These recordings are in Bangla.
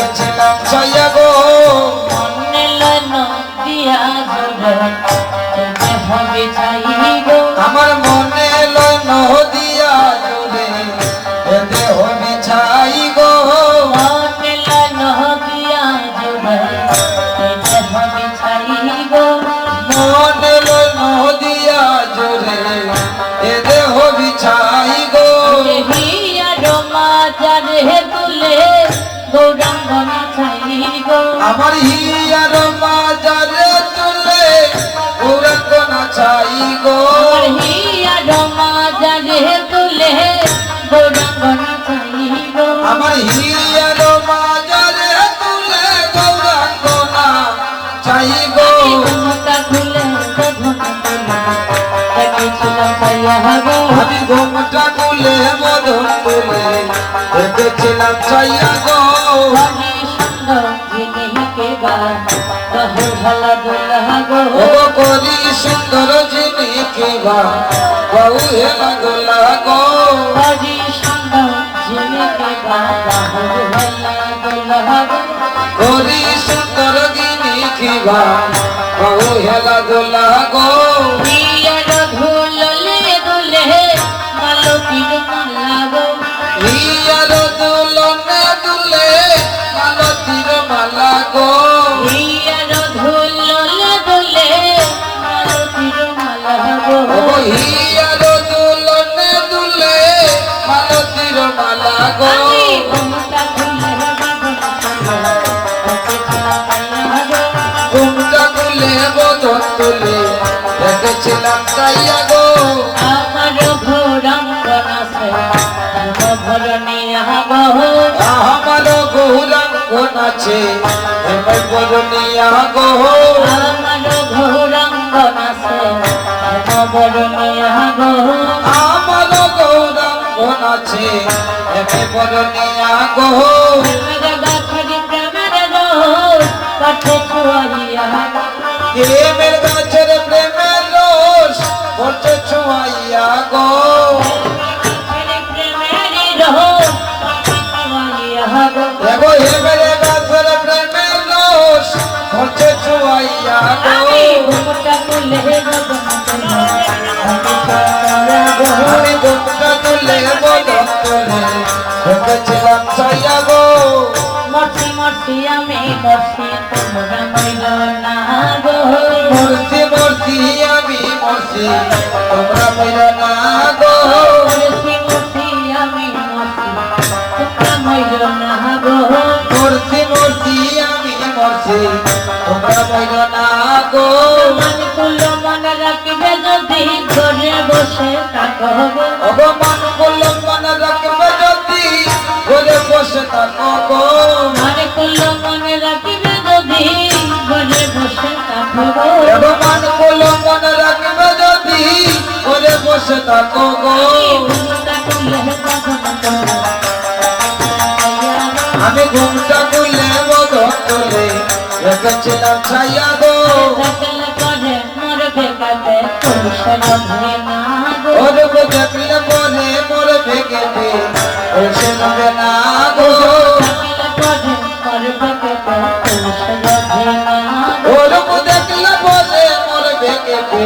রেখেছিলাম ছাইয়া গো মনে নদিয়া জোরে হবে ছাই গো আমার মনে নদিয়া জোরে দেহ বিছাই গো মনে নদিয়া জোরে হবে ছাই গো মনে নদিয়া জোরে দেহ বিছাই গো হিয়া রমা যারে তুলে গৌরাঙ্গ ছাই গো আমার হিয়ার মাজারে তুলে গৌরাঙ্গ ছাই গো হিয়া রমা যারে তুলে গৌরাঙ্গ ছাই গো আমার হিয়ার মাজারে তুলে গৌরাঙ্গ ছাই গো ঘুমটা খুলে দেখেছিলাম ছাইয়া গো আমি ঘুমটা খুলে মদন তুলে দেখেছিলাম ছাইয়া গো হরি সুন্দর জিনিকে বা বহু ভালা দুল্লা গো ও করি সুন্দর জিনিকে বা বহু হেলা গোলা গো হরি সুন্দর জিনিকে বা বহু ভালা দুল্লা গো করি সুন্দর জিনিকে বা বহু হেলা গোলা গো হিয়ার ধুললে দুলে মালতীর মালা গো হিয়ার দুলনে দুলে মালতীর মালা গো হিয়ার ধুললে দুলে মালতীর মালা গো ও হিয়ার দুলনে দুলে মালতীর মালা গো আমি ঘুমটা খুলে ঘুমটা খুলে বদন তুলে দেখেছিলাম চাইয়া গো আমার ঘোরাঙ্গ নাচে ধর্মভরণিয়া গো আমার গৌরাঙ্গ নাচে এবার বরণিয়া গো আমার ঘোরাঙ্গ নাচে ধর্মভরণিয়া গো আমার গৌরাঙ্গ নাচে এবার বরণিয়া গো প্রেমের গাছরি প্রেমের রোজ কাঠে ছুয়াইয়া প্রেমের গাছের প্রেমের রস পড়ছে ছোঁয়াইয়া গো প্রেমের রোজ ছুয়াইয়া গো এগো হেবের গাছের প্রেমের রস পড়ছে ছোঁয়াইয়া গো আমি ঘুমটা খুলে গগন আমি ঘুমটা তুলে বদন তুলে দেখেছিলাম ছাইয়া গো মরছি মরছি আমি মরছি তোমরা মইল না গো মরছি মরছি আমি মরছি তোমরা বইল না গো মরছি মরছি আমি মরছি তোমরা মইল না গো মরছি মরছি আমি মরছি তোমরা বইল না গো মনে করলো মনে রাখবে যদি ঘরে বসে থাকো গো অপমান করলো মনে রাখবে যদি ঘরে বসে থাকো গো মনে করলো মনে রাখবে যদি ঘরে বসে থাকো গো অপমান করলো মনে রাখবে যদি ঘরে বসে থাকো গো ঘুমটা খুলে গগন আমি ঘুমটা খুলে বদন তুলে রেখেছিলাম ছাইয়া গো দেখলে পরে মরবে কাছে পুরুষের ভয় না গো ওরূপ দেখলে পরে মোর ভেঙেতে ওসে নবে না গো দেখলে পরে মরবে কাছে পুরুষের ভয় না গো ওরূপ দেখলে পরে মোর ভেঙেতে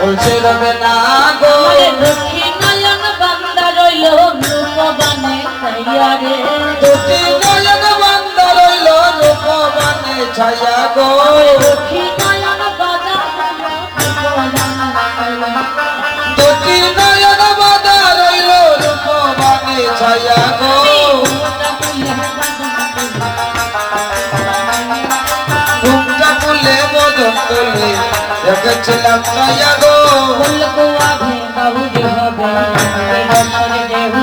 ওসে নবে না গো আমারে দুঃখী নয়ন বান্দা রইল রূপবানে ছাইয়া রে দুটি নয়ন বান্দা রইল রূপবানে ছায়া গো দুঃখী নয়ন বান্দা দুটি নয়ন বান্দা রইল রূপবানে ছায়া গো ঘুমটা খুলে বদন তুলে রেখেছিলাম ছায়া গো ফুলকুয়া ভে বাউরি হবে রসরে দেহু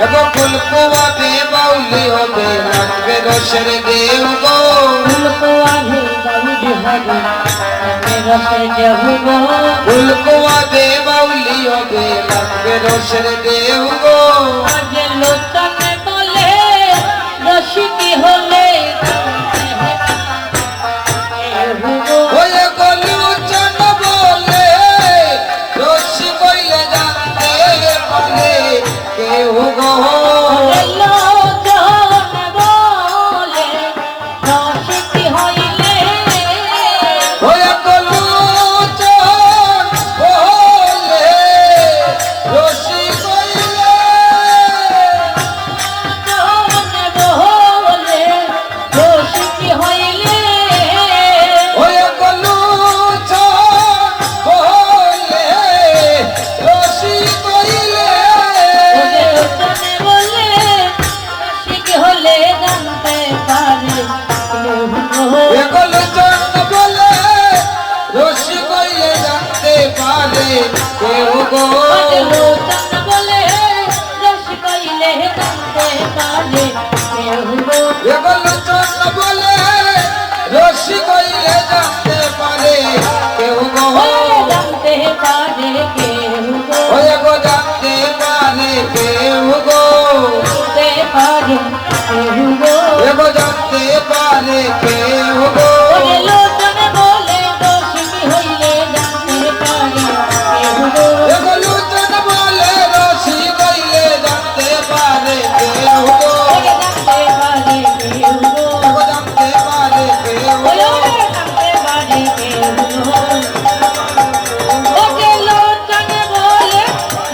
এগো ফুলকুয়া বে বাউলি হবে লাগবে রসের দেউ গো ফুলকুয়া ভে বাউরি হবে রসরে দেহু গো ফুলকুয়া বে বাউলি হবে লাগবে রসের দেউ গো আজ লোচনে বলে রসিকি হলে ওয়ে গলু চন বলে রসি কইলে জানতে পারে কেউ গো লোচনে বলে এগুলো চন্দ্র বলে রশি কইলে জানতে পারে কেউ গো জানতে পারে কেউ গো ওই গো জানতে পারে কেউ গো জানতে পারে কেউ গো এগো জানতে পারে কেউ গো ওরে লোচন বলে রসিক হইলে জানতে পারে কেউ গো এগো লুচন বলে রশি কইলে জানতে পারে কেউ গো ওরে জানতে পারে কেউ গো এগো জানতে পারে কেউ ওরে গো জানতে পারে কেউ গো ওরে লোচন বলে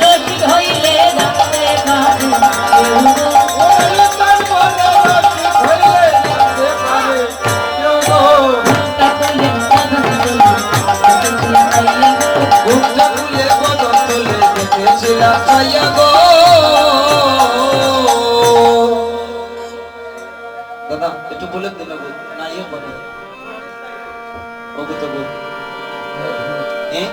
রসিক হইলে জানতে পারে কেউ গো লুচন বলে রশি কইলে জানতে পারে কেউ গো কাকলে সাধন বলে দেখেছিলাম আইয়া গো ঘুমটা খুলে বদন তোলে দেখেছিলাম ছাইয়া গো দাদা একটু বলে দিন না ইয়ে বলে ওগো তো বল হ্যাঁ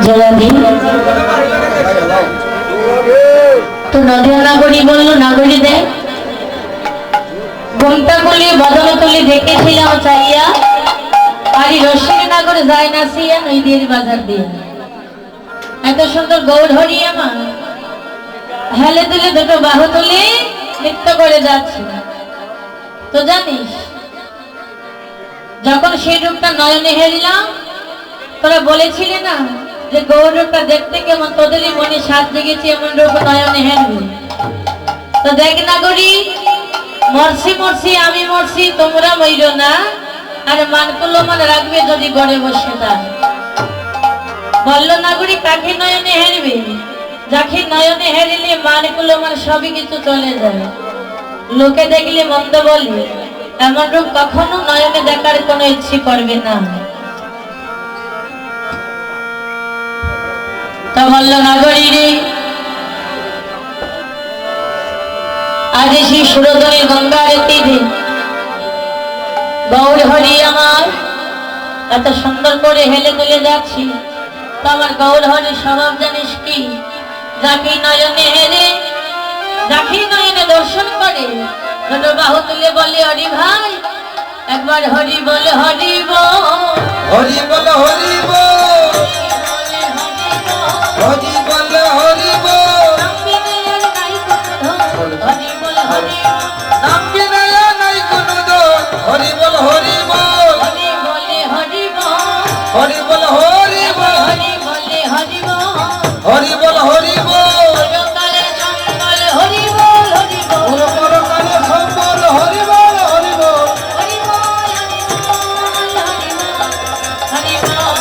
জলাদি তো নদিয়া নাগরী বললো নাগরী দেখ ঘুমটা খুলে বদল তুলে দেখেছিলাম চাইয়া আরি রসিক নাগর যায় না সিয়া নদীর বাজার দিয়ে এত সুন্দর গৌর হরি আমার হেলে তুলে দুটো বাহু তুলে নৃত্য করে যাচ্ছে তো জানিস যখন সেই রূপটা নয়নে হেরিলাম তোরা বলেছিলে না যে গৌর রূপটা দেখতে কেমন তোদেরই মনে সাজ জেগেছে এমন রূপ নয়নে হেরবে তো দেখ নাগরী মরছি মরছি আমি মরছি তোমরা মইরো না আর মানকুলো মান রাখবে যদি গড়ে বসে দাও বলল নাগরী কাকে নয়নে হেরবে যাকে নয়নে হেরিলে মানকুলো মান সবই কিছু চলে যায় লোকে দেখলে মন্দ বলে এমন রূপ কখনো নয়নে দেখার কোনো ইচ্ছে করবে না তা বলল নাগরী রে আজ সেই সুরধনী গঙ্গার তীরে গৌর হরি আমার এত সুন্দর করে হেলে তুলে যাচ্ছি তো আমার গৌর হরি স্বভাব জানিস কি যাকে নয়নে হেরে যাকে নয়নে দর্শন করে ছোট বাহু তুলে বলে হরি ভাই একবার হরি বলে হরি বল হরি বল হরি বল হরি বল হরি বল হরি বল হরি নাম বিনয়া নাই কোনো দোষ হরি বল হরি বল হরি বলে হরি বল হরি বল হরি বল হরি বলে হরি বল হরি বল হরি বল পরকালে সম্বল হরি বল হরি বল পরকালে সম্বল হরি বল হরি বল হরি বল হরি বল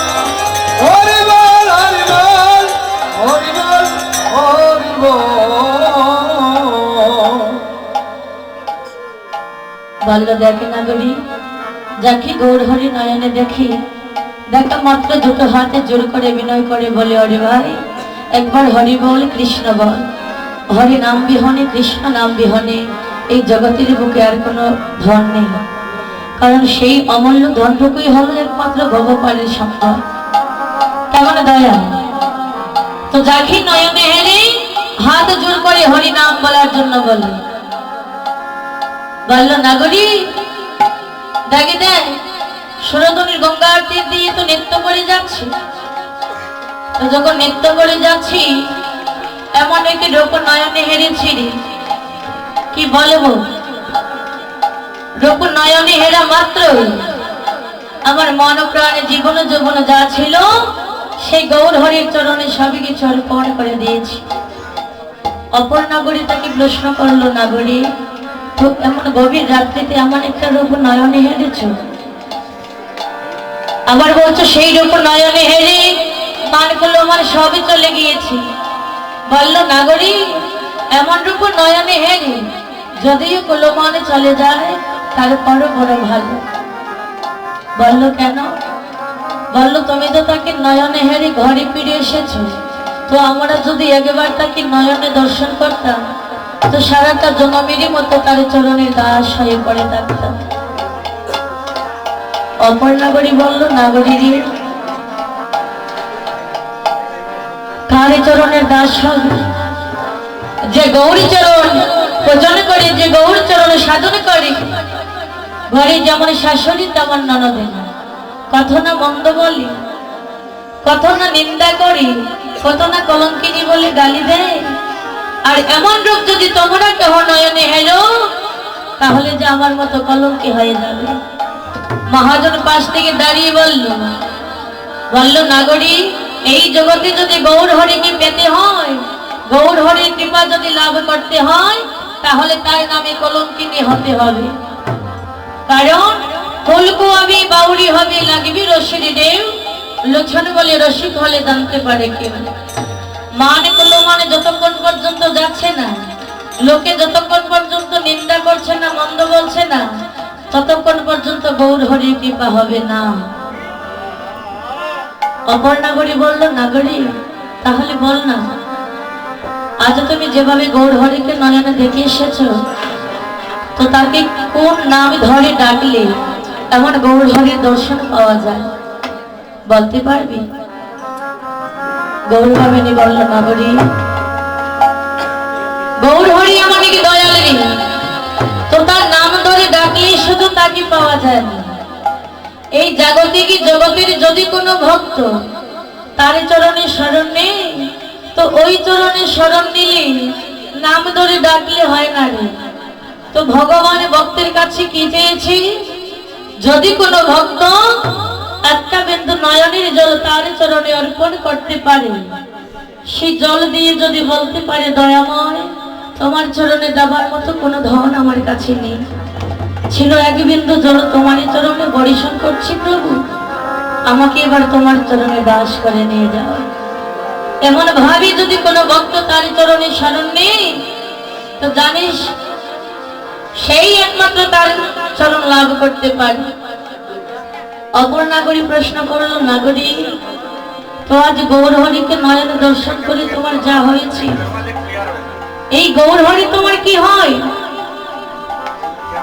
হরি বল হরি বল হরি বল হরি বল বলল দেখে নাগরী যাকে গৌর হরি নয়নে দেখি দেখা মাত্র দুটো হাতে জোর করে বিনয় করে বলে হরি ভাই একবার হরি বল কৃষ্ণ বল হরি নাম বিহনে কৃষ্ণ নাম বিহনে এই জগতের বুকে আর কোনো ধন নেই কারণ সেই অমূল্য ধনটুকুই হলো একমাত্র ভগবানের সম্পদ কেমন দয়া তো যাকে নয়নে হেরে হাত জোর করে হরি নাম বলার জন্য বলে বলল নাগরী দেখে দেখ সুরধনীর গঙ্গার তীর দিয়ে তো নৃত্য করে যাচ্ছি তো যখন নৃত্য করে যাচ্ছি এমন একটি রূপ নয়নে হেরেছি রে কি বলবো রূপ নয়নে হেরা মাত্র আমার মন প্রাণে জীবন যৌবন যা ছিল সেই গৌর হরির চরণে সবই কিছু অর্পণ করে দিয়েছি অপর নাগরী তাকে প্রশ্ন করলো নাগরী তো এমন গভীর রাত্রিতে এমন একটা রূপ নয়নে হেরেছ আবার বলছো সেই রূপ নয়নে হেরে মানগুলো আমার সবই চলে গিয়েছি বলল নাগরী এমন রূপ নয়নে হেরে যদিও কুলমানে চলে যায় তারপরও বড় ভালো বলল কেন বলল তুমি তো তাকে নয়নে হেরে ঘরে ফিরে এসেছো তো আমরা যদি একবার তাকে নয়নে দর্শন করতাম তো সারাটা জনমেরই মতো তার চরণের দাস হয়ে পড়ে থাকতাম অপর নাগরী বলল নাগরী তারই চরণের দাস হবে। যে গৌরী চরণ ভজন করে, যে গৌর চরণ সাধন করে, ঘরে যেমন শাশুড়ি তেমন ননদে, কত না মন্দ বলি, কত না নিন্দা করি, কত না কলঙ্কিনী বলে গালি দেয়। আর এমন রূপ যদি তোমরা কেহ নয়নে হেলো, তাহলে যে আমার মতো কলঙ্কি হয়ে যাবে। মহাজন পাশ থেকে দাঁড়িয়ে বলল নাগরী, এই জগতে যদি গৌর হরিকে পেতে হয়, গৌর হরির কৃপা যদি লাভ করতে হয়, তাহলে তার নামে কলঙ্কিনী হতে হবে। কারণ ফুলকো আমি বাউরি হবে, লাগবি রসির দেব, লোচন বলে রসিক হলে জানতে পারে কেউ। মানে কোনো মানে যতক্ষণ পর্যন্ত যাচ্ছে না, লোকে যতক্ষণ পর্যন্ত নিন্দা করছে না, মন্দ বলছে না, ততক্ষণ পর্যন্ত গৌর হরির কৃপা হবে না। অপর নাগরী বলল, নাগরী তাহলে বল না, আজ তুমি যেভাবে গৌর হরিকে নয়নে দেখে এসেছো, তো তাকে কোন নাম ধরে ডাকলে এমন গৌর হরির দর্শন পাওয়া যায়, বলতে পারবি? গৌরবামিনী বলল, নাগরী গৌর হরি আমাকে দয়ালি, তো তার নাম ধরে ডাকলে শুধু তাকে পাওয়া যায় না। এই জাগতিক জগতের যদি কোনো ভক্ত তার চরণে শরণ নেই, তো ওই চরণে শরণ নিলে নাম ধরে ডাকলে হয় না রে। তো ভগবান ভক্তের কাছে কি চেয়েছি, যদি কোনো ভক্ত একটা বিন্দু নয়নের জল তার চরণে অর্পণ করতে পারে, সেই জল দিয়ে যদি বলতে পারে, দয়াময় তোমার চরণে দেবার মতো কোনো ধন আমার কাছে নেই, ছিল এক বিন্দু জল তোমার চরণে বরিশন করছি প্রভু, আমাকে এবার তোমার চরণে দাস করে নিয়ে যাও। এমন ভাবি যদি কোনো ভক্ত তার চরণে শরণ নেই, তো জানিস সেই একমাত্র তার চরণ লাভ করতে পারে। অপর নাগরী প্রশ্ন করল, নাগরী তো আজ গৌর হরিকে নয়নে দর্শন করে তোমার যা হয়েছে, এই গৌর হরি তোমার কি হয়?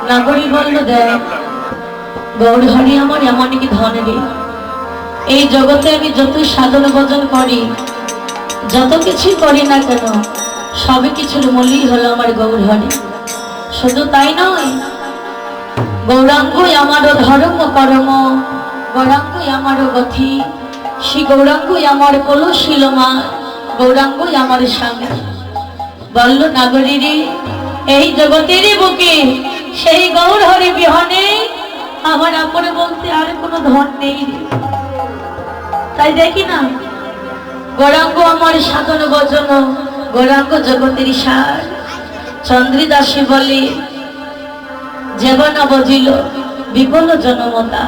নাগরী বলল, দেখ গৌর হরি আমার এমন কি ধন রে, এই জগতে আমি যত সাধন ভজন করি, যত কিছু করি না কেন, সব কিছুর মূলই হলো আমার গৌর হরি। শুধু তাই নয়, গৌরাঙ্গই আমারও ধর্ম কর্ম, গৌরাঙ্গই আমারও গতি, শ্রী গৌরাঙ্গই আমার কলশীল মা, গৌরাঙ্গই আমার স্বামী। বলল, নাগরী রে, এই জগতের বুকে সেই গৌর হরি বিহনে আমার আপনে বলতে আর কোনো ধন নেই রে। তাই দেখি না, গৌরাঙ্গ আমার সাধন ভজন, গৌরাঙ্গ জগতের সার। চন্দ্রদাসী বলে, জীবন বজিল বিপুল জনমতা।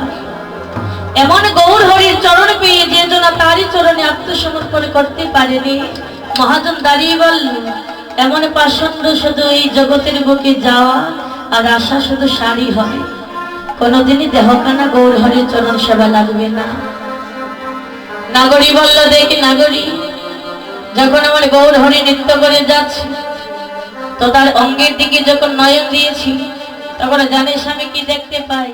এমন গৌর হরির চরণ পেয়ে যে জন তারই চরণে আত্মসমর্পণ করতে পারেনি, মহাজন দাঁড়িয়ে বলল, এমন পাষণ্ড শুধু এই জগতের বুকে যাওয়া আর আশা শুধু সারি হবে, কোনোদিনই দেহখানা গৌর হরির চরণ সেবা লাগবে না। নাগরী বলল, দেখি নাগরী, যখন আমার গৌর হরি নৃত্য করে যাচ্ছে, তো তার অঙ্গের দিকে যখন নয়ন দিয়েছি, তখন জানিস আমি কি দেখতে পাই?